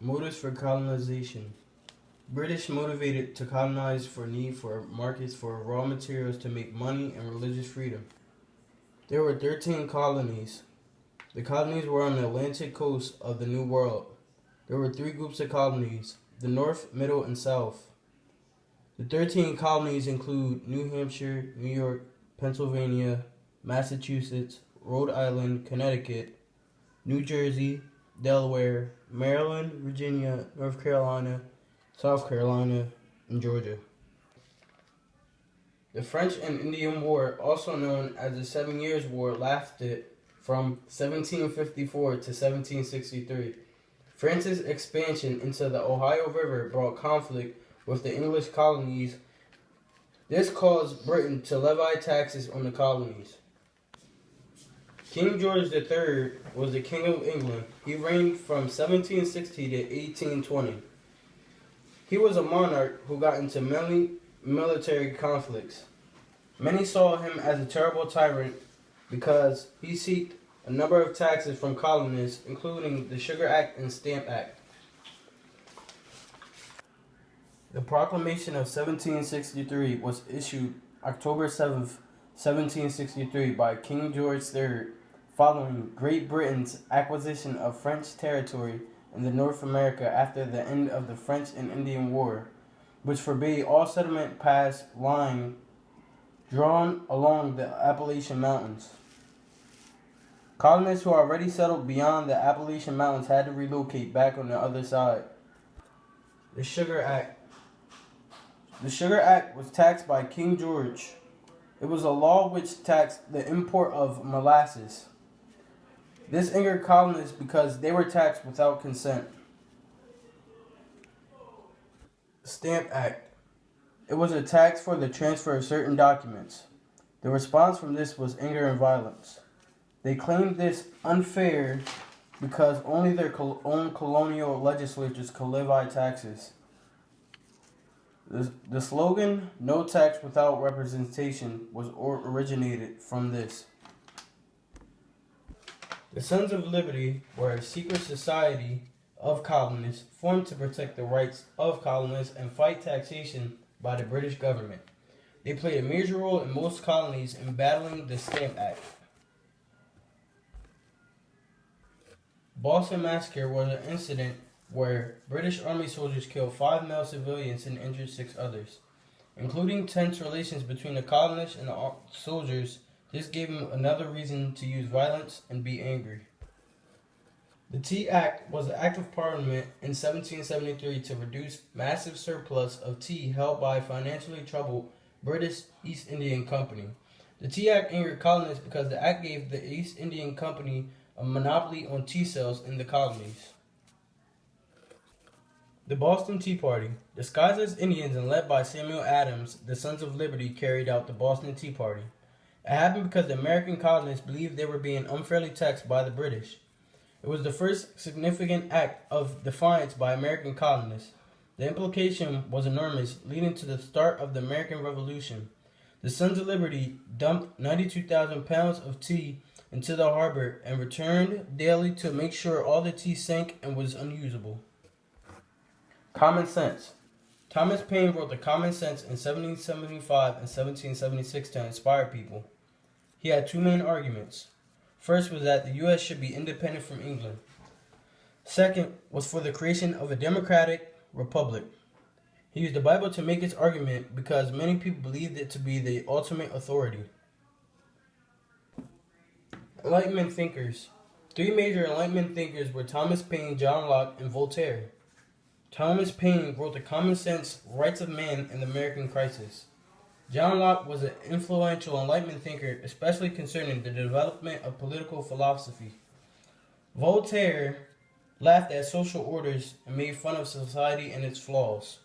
Motives for colonization. British motivated to colonize for need for markets for raw materials to make money and religious freedom. There were 13 colonies. The colonies were on the Atlantic coast of the New World. There were three groups of colonies: the North, Middle, and South. The 13 colonies include New Hampshire, New York, Pennsylvania, Massachusetts, Rhode Island, Connecticut, New Jersey, Delaware, Maryland, Virginia, North Carolina, South Carolina, and Georgia. The French and Indian War, also known as the 7 Years' War, lasted from 1754 to 1763. France's expansion into the Ohio River brought conflict with the English colonies. This caused Britain to levy taxes on the colonies. King George III was the King of England. He reigned from 1760 to 1820. He was a monarch who got into many military conflicts. Many saw him as a terrible tyrant because he sought a number of taxes from colonists, including the Sugar Act and Stamp Act. The Proclamation of 1763 was issued October 7th, 1763 by King George III, following Great Britain's acquisition of French territory in the North America after the end of the French and Indian War, which forbade all settlement past line drawn along the Appalachian Mountains. Colonists who already settled beyond the Appalachian Mountains had to relocate back on the other side. The Sugar Act. The Sugar Act was taxed by King George. It was a law which taxed the import of molasses. This angered colonists because they were taxed without consent. Stamp Act. It was a tax for the transfer of certain documents. The response from this was anger and violence. They claimed this unfair because only their own colonial legislatures could levy taxes. The slogan, "No tax without representation," was originated from this. The Sons of Liberty were a secret society of colonists formed to protect the rights of colonists and fight taxation by the British government. They played a major role in most colonies in battling the Stamp Act. Boston Massacre was an incident where British Army soldiers killed 5 male civilians and injured 6 others. Including tense relations between the colonists and the soldiers, this gave them another reason to use violence and be angry. The Tea Act was an act of Parliament in 1773 to reduce massive surplus of tea held by financially troubled British East India Company. The Tea Act angered colonists because the act gave the East India Company a monopoly on tea sales in the colonies. The Boston Tea Party. Disguised as Indians and led by Samuel Adams, the Sons of Liberty carried out the Boston Tea Party. It happened because the American colonists believed they were being unfairly taxed by the British. It was the first significant act of defiance by American colonists. The implication was enormous, leading to the start of the American Revolution. The Sons of Liberty dumped 92,000 pounds of tea into the harbor and returned daily to make sure all the tea sank and was unusable. Common Sense. Thomas Paine wrote the Common Sense in 1775 and 1776 to inspire people. He had 2 main arguments. First was that the U.S. should be independent from England. Second was for the creation of a democratic republic. He used the Bible to make his argument because many people believed it to be the ultimate authority. Enlightenment thinkers. 3 major Enlightenment thinkers were Thomas Paine, John Locke, and Voltaire. Thomas Paine wrote The Common Sense, Rights of Man, and the American Crisis. John Locke was an influential Enlightenment thinker, especially concerning the development of political philosophy. Voltaire laughed at social orders and made fun of society and its flaws.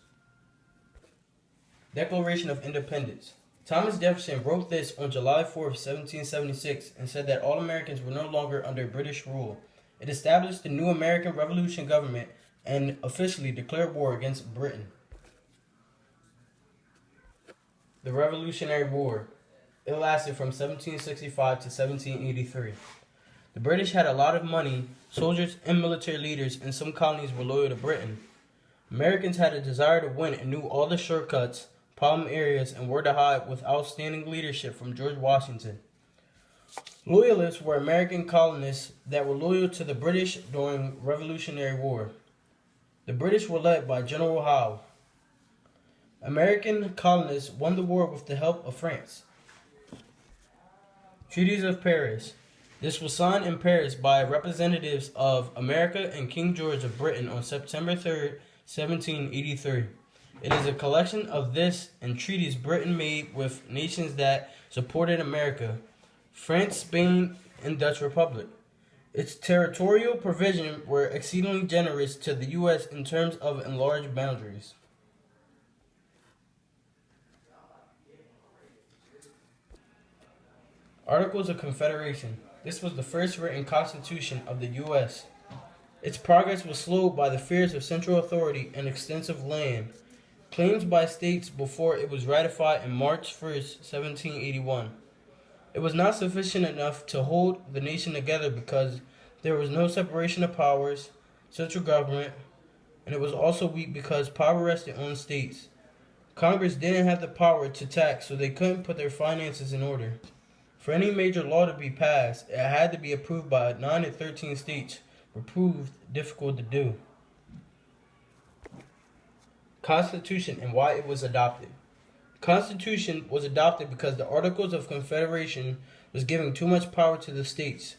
Declaration of Independence. Thomas Jefferson wrote this on July 4, 1776, and said that all Americans were no longer under British rule. It established the new American Revolution government and officially declared war against Britain. The Revolutionary War. It lasted from 1765 to 1783. The British had a lot of money soldiers, and military leaders in some colonies were loyal to Britain. Americans had a desire to win and knew all the shortcuts, problem areas, and where to hide with outstanding leadership from George Washington. Loyalists were American colonists that were loyal to the British during Revolutionary War. The British were led by General Howe. American colonists won the war with the help of France. Treaties of Paris. This was signed in Paris by representatives of America and King George of Britain on September 3rd, 1783. It is a collection of this and treaties Britain made with nations that supported America, France, Spain, and Dutch Republic. Its territorial provisions were exceedingly generous to the U.S. in terms of enlarged boundaries. Articles of Confederation. This was the first written constitution of the U.S. Its progress was slowed by the fears of central authority and extensive land claims by states before it was ratified on March 1st, 1781. It was not sufficient enough to hold the nation together because there was no separation of powers, central government, and it was also weak because power rested on states. Congress didn't have the power to tax, so they couldn't put their finances in order. For any major law to be passed, it had to be approved by 9 of 13 states, which proved difficult to do. Constitution and why it was adopted. The Constitution was adopted because the Articles of Confederation was giving too much power to the states.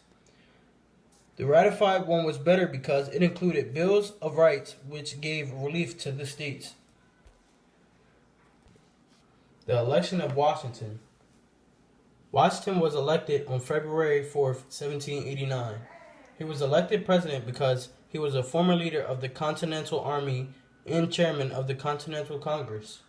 The ratified one was better because it included bills of rights which gave relief to the states. The election of Washington. Washington was elected on February 4th, 1789. He was elected president because he was a former leader of the Continental Army and chairman of the Continental Congress.